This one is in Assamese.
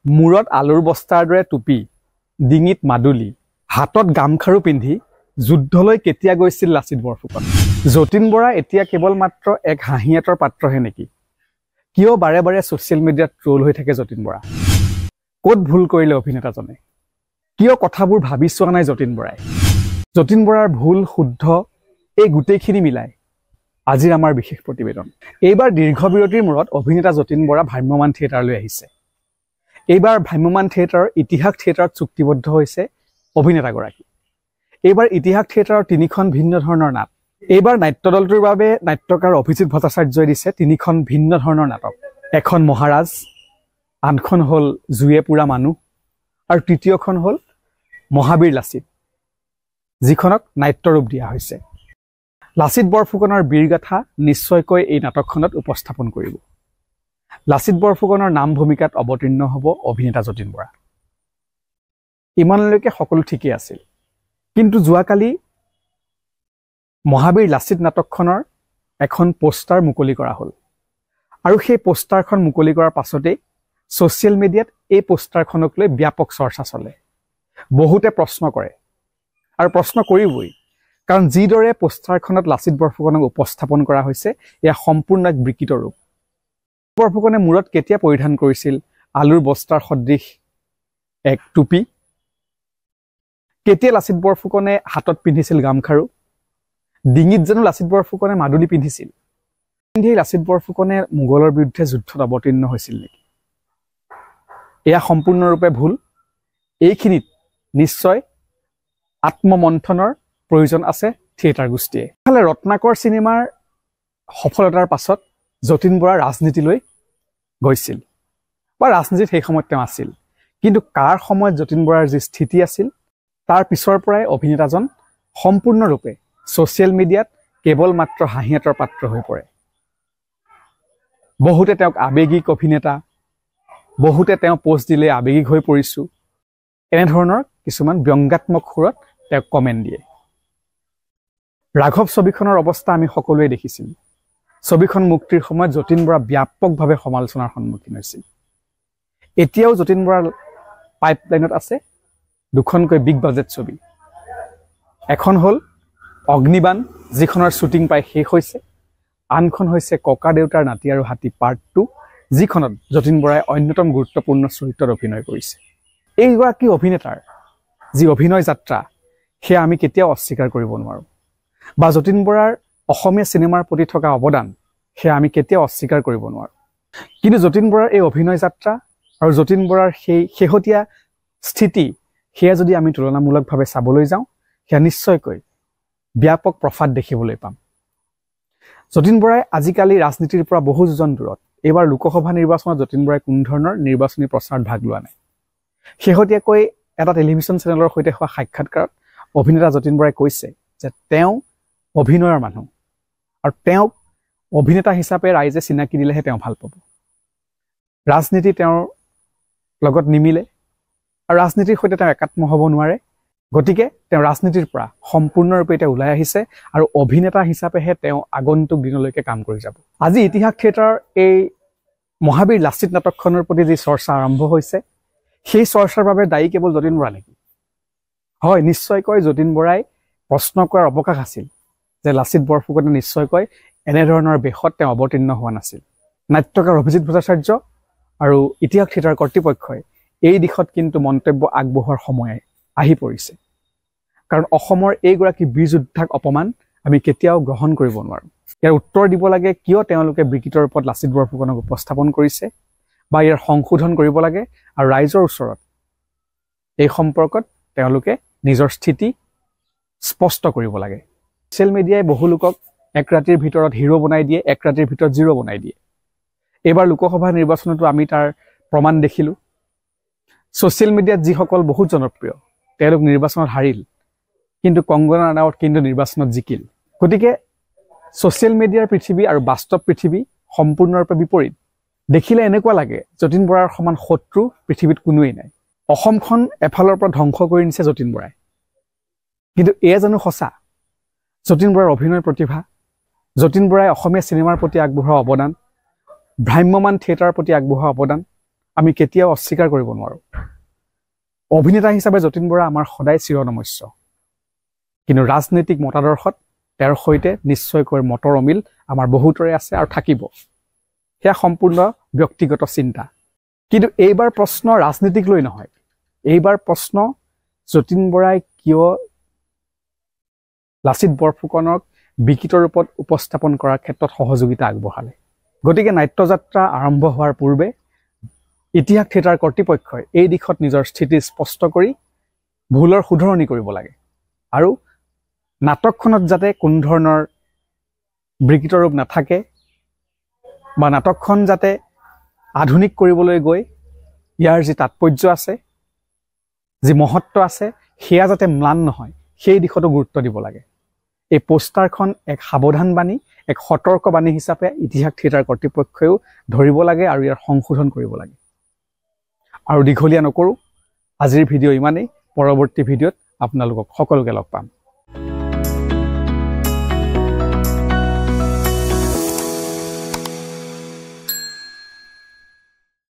মূৰত আলুৰ বস্তাৰ দৰে টুপি, ডিঙিত মাদুলি, হাতত গামখাৰু পিন্ধি যুদ্ধলৈ কেতিয়া গৈছিল লাচিত বৰফুকন? যতীন বৰা এতিয়া কেৱল মাত্ৰ এক হাঁহিয়াতৰ পাত্ৰহে নেকি? কিয় বাৰে বাৰে ছ'চিয়েল মিডিয়াত ট্ৰল হৈ থাকে যতীন বৰা? ক'ত ভুল কৰিলে অভিনেতাজনে? কিয় কথাবোৰ ভাবি চোৱা নাই যতীন বৰাই? যতীন বৰাৰ ভুল শুদ্ধ এই গোটেইখিনি মিলাই আজিৰ আমাৰ বিশেষ প্ৰতিবেদন। এইবাৰ দীৰ্ঘ বিৰতিৰ মূৰত অভিনেতা যতীন বৰা ভ্ৰাম্যমাণ থিয়েটাৰলৈ আহিছে। এইবাৰ ভ্ৰাম্যমাণ থিয়েটাৰৰ ইতিহাস থিয়েটাৰত চুক্তিবদ্ধ হৈছে অভিনেতাগৰাকী। এইবাৰ ইতিহাস থিয়েটাৰৰ 3খন ভিন্ন ধৰণৰ নাট। এইবাৰ নাট্য দলটোৰ বাবে নাট্যকাৰ অভিজিত ভট্টাচাৰ্যই দিছে 3খন ভিন্ন ধৰণৰ নাটক। এখন মহাৰাজ, আনখন হ'ল জুয়ে পুৰা মানুহ আৰু তৃতীয়খন হ'ল মহাবীৰ লাচিত, যিখনক নাট্যৰূপ দিয়া হৈছে। লাচিত বৰফুকনৰ বীৰগাথা নিশ্চয়কৈ এই নাটকখনত উপস্থাপন কৰিব। লাচিত বৰফুকনৰ নাম ভূমিকাত অৱতীৰ্ণ হ'ব অভিনেতা যতীন বৰা। ইমানলৈকে সকলো ঠিকেই আছিল, কিন্তু যোৱাকালি মহাবীৰ লাচিত নাটকখনৰ এখন পোষ্টাৰ মুকলি কৰা হ'ল আৰু সেই পোষ্টাৰখন মুকলি কৰাৰ পাছতেই ছ'চিয়েল মিডিয়াত এই পোষ্টাৰখনক লৈ ব্যাপক চৰ্চা চলে। বহুতে প্ৰশ্ন কৰে আৰু প্ৰশ্ন কৰিবই, কাৰণ যিদৰে পোষ্টাৰখনত লাচিত বৰফুকনক উপস্থাপন কৰা হৈছে এয়া সম্পূৰ্ণ এক বিকৃত ৰূপ। বৰফুকনে মূৰত কেতিয়া পৰিধান কৰিছিল আলুৰ বস্তাৰ সদৃশ এক টুপি? কেতিয়া লাচিত বৰফুকনে হাতত পিন্ধিছিল গামখাৰু? ডিঙিত জানো লাচিত বৰফুকনে মাদুলি পিন্ধিছিল? পিন্ধি লাচিত বৰফুকনে মোগলৰ বিৰুদ্ধে যুদ্ধত অৱতীৰ্ণ হৈছিল নেকি? এয়া সম্পূৰ্ণৰূপে ভুল। এইখিনিত নিশ্চয় আত্মমন্থনৰ প্ৰয়োজন আছে থিয়েটাৰ গোষ্ঠীয়ে। ইফালে ৰত্নাকৰ চিনেমাৰ সফলতাৰ পাছত যতীন বৰা ৰাজনীতিলৈ গৈছিল বা ৰাজনীতিত সেই সময়ত তেওঁ আছিল, কিন্তু কাৰ সময়ত যতীন বৰাৰ যি স্থিতি আছিল তাৰ পিছৰ পৰাই অভিনেতাজন সম্পূৰ্ণৰূপে ছ'চিয়েল মিডিয়াত কেৱল মাত্ৰ হাঁহিয়াতৰ পাত্ৰ হৈ পৰে। বহুতে তেওঁক আৱেগিক অভিনেতা, বহুতে তেওঁ পোষ্ট দিলে আৱেগিক হৈ পৰিছোঁ, এনেধৰণৰ কিছুমান ব্যংগাত্মক সুৰত তেওঁক কমেণ্ট দিয়ে। ৰাঘৱ ছবিখনৰ অৱস্থা আমি সকলোৱে দেখিছিলোঁ। ছবিখন মুক্তিৰ সময়ত যতীন বৰা ব্যাপকভাৱে সমালোচনাৰ সন্মুখীন হৈছিল। এতিয়াও যতীন বৰাৰ পাইপলাইনত আছে দুখনকৈ বিগ বাজেট ছবি। এখন হ'ল অগ্নিবাণ, যিখনৰ শ্বুটিং প্ৰায় শেষ হৈছে। আনখন হৈছে ককা দেউতাৰ নাতি আৰু হাতী পাৰ্ট 2, যিখনত যতীন বৰাই অন্যতম গুৰুত্বপূৰ্ণ চৰিত্ৰত অভিনয় কৰিছে। এইগৰাকী অভিনেতাৰ যি অভিনয় যাত্ৰা সেয়া আমি কেতিয়াও অস্বীকাৰ কৰিব নোৱাৰোঁ, বা যতীন বৰাৰ অসমীয়া চিনেমাৰ প্ৰতি থকা অৱদান সেয়া আমি কেতিয়াও অস্বীকাৰ কৰিব নোৱাৰোঁ। কিন্তু যতীন বৰাৰ এই অভিনয় যাত্ৰা আৰু যতীন বৰাৰ সেই শেহতীয়া স্থিতি সেয়া যদি আমি তুলনামূলকভাৱে চাবলৈ যাওঁ, সেয়া নিশ্চয়কৈ ব্যাপক প্ৰফাত দেখিবলৈ পাম। যতীন বৰাই আজিকালি ৰাজনীতিৰ পৰা বহু যোজন দূৰত। এইবাৰ লোকসভা নিৰ্বাচনত যতীন বৰাই কোনো ধৰণৰ নিৰ্বাচনী প্ৰচাৰত ভাগ লোৱা নাই। শেহতীয়াকৈ এটা টেলিভিছন চেনেলৰ সৈতে হোৱা সাক্ষাৎকাৰত অভিনেতা যতীন বৰাই কৈছে যে তেওঁ অভিনয়ৰ মানুহ আৰু তেওঁক অভিনেতা হিচাপে ৰাইজে চিনাকি দিলেহে তেওঁ ভাল পাব। ৰাজনীতি তেওঁৰ লগত নিমিলে আৰু ৰাজনীতিৰ সৈতে তেওঁ একাত্ম হ'ব নোৱাৰে। গতিকে তেওঁ ৰাজনীতিৰ পৰা সম্পূৰ্ণৰূপে এতিয়া ওলাই আহিছে আৰু অভিনেতা হিচাপেহে তেওঁ আগন্তুক দিনলৈকে কাম কৰি যাব। আজি ইতিহাস থিয়েটাৰৰ এই মহাবীৰ লাচিত নাটকখনৰ প্ৰতি যি চৰ্চা আৰম্ভ হৈছে, সেই চৰ্চাৰ বাবে দায়ী কেৱল যতীন বৰা নেকি? হয়, নিশ্চয়কৈ যতীন বৰাই প্ৰশ্ন কৰাৰ অৱকাশ আছিল যে লাচিত বৰফুকনে নিশ্চয়কৈ এনেধৰণৰ বেশত তেওঁ অৱতীৰ্ণ হোৱা নাছিল। নাট্যকাৰ অভিজিত ভট্টাচাৰ্য আৰু ইতিহাস থিয়েটাৰ কৰ্তৃপক্ষই এই দিশত কিন্তু মন্তব্য আগবঢ়োৱাৰ সময় আহি পৰিছে, কাৰণ অসমৰ এইগৰাকী বীৰ যোদ্ধাক অপমান আমি কেতিয়াও গ্ৰহণ কৰিব নোৱাৰোঁ। ইয়াৰ উত্তৰ দিব লাগে কিয় তেওঁলোকে বিকৃত ৰূপত লাচিত বৰফুকনক উপস্থাপন কৰিছে, বা ইয়াৰ সংশোধন কৰিব লাগে আৰু ৰাইজৰ ওচৰত এই সম্পৰ্কত তেওঁলোকে নিজৰ স্থিতি স্পষ্ট কৰিব লাগে। ছ'চিয়েল মিডিয়াই বহু লোকক এক ৰাতিৰ ভিতৰত হিৰো বনাই দিয়ে, এক ৰাতিৰ ভিতৰত জিৰো বনাই দিয়ে। এইবাৰ লোকসভা নিৰ্বাচনতো আমি তাৰ প্ৰমাণ দেখিলোঁ। ছ'চিয়েল মিডিয়াত যিসকল বহুত জনপ্ৰিয় তেওঁলোক নিৰ্বাচনত হাৰিল, কিন্তু কংগনা ৰাণাৱত কিন্তু নিৰ্বাচনত জিকিল। গতিকে ছ'চিয়েল মিডিয়াৰ পৃথিৱী আৰু বাস্তৱ পৃথিৱী সম্পূৰ্ণৰূপে বিপৰীত। দেখিলে এনেকুৱা লাগে যতীন বৰাৰ সমান শত্ৰু পৃথিৱীত কোনোৱেই নাই। অসমখন এফালৰ পৰা ধ্বংস কৰি নিছে যতীন বৰাই, কিন্তু এয়া জানো সঁচা? যতীন বৰাৰ অভিনয় প্ৰতিভা, যতীন বৰাই অসমীয়া চিনেমাৰ প্ৰতি আগবঢ়োৱা অৱদান, ভ্ৰাম্যমাণ থিয়েটাৰৰ প্ৰতি আগবঢ়োৱা অৱদান আমি কেতিয়াও অস্বীকাৰ কৰিব নোৱাৰোঁ। অভিনেতা হিচাপে যতীন বৰা আমাৰ সদায় চিৰনমস্য, কিন্তু ৰাজনৈতিক মতাদৰ্শত তেওঁৰ সৈতে নিশ্চয়কৈ মতৰ অমিল আমাৰ বহুতৰে আছে আৰু থাকিব। সেয়া সম্পূৰ্ণ ব্যক্তিগত চিন্তা। কিন্তু এইবাৰ প্ৰশ্ন ৰাজনীতিক লৈ নহয়, এইবাৰ প্ৰশ্ন যতীন বৰাই কিয় লাচিত বৰফুকনক বিকৃত ৰূপত উপস্থাপন কৰাৰ ক্ষেত্ৰত সহযোগিতা আগবঢ়ালে। গতিকে নাট্যযাত্ৰা আৰম্ভ হোৱাৰ পূৰ্বে ইতিহাস থিয়েটাৰ কৰ্তৃপক্ষই এই দিশত নিজৰ স্থিতি স্পষ্ট কৰি ভুলৰ শুধৰণি কৰিব লাগে আৰু নাটকখনত যাতে কোনো ধৰণৰ বিকৃত ৰূপ নাথাকে বা নাটকখন যাতে আধুনিক কৰিবলৈ গৈ ইয়াৰ যি তাৎপৰ্য আছে, যি মহত্ব আছে, সেয়া যাতে ম্লান নহয়, সেই দিশতো গুৰুত্ব দিব লাগে। এই পোষ্টাৰখন এক সাৱধান বাণী, এক সতৰ্ক বাণী হিচাপে ইতিহাস থিয়েটাৰ কৰ্তৃপক্ষইও ধৰিব লাগে আৰু ইয়াৰ সংশোধন কৰিব লাগে। আৰু দীঘলীয়া নকৰোঁ, আজিৰ ভিডিঅ' ইমানেই। পৰৱৰ্তী ভিডিঅ'ত আপোনালোকক সকলোকে লগ পাম।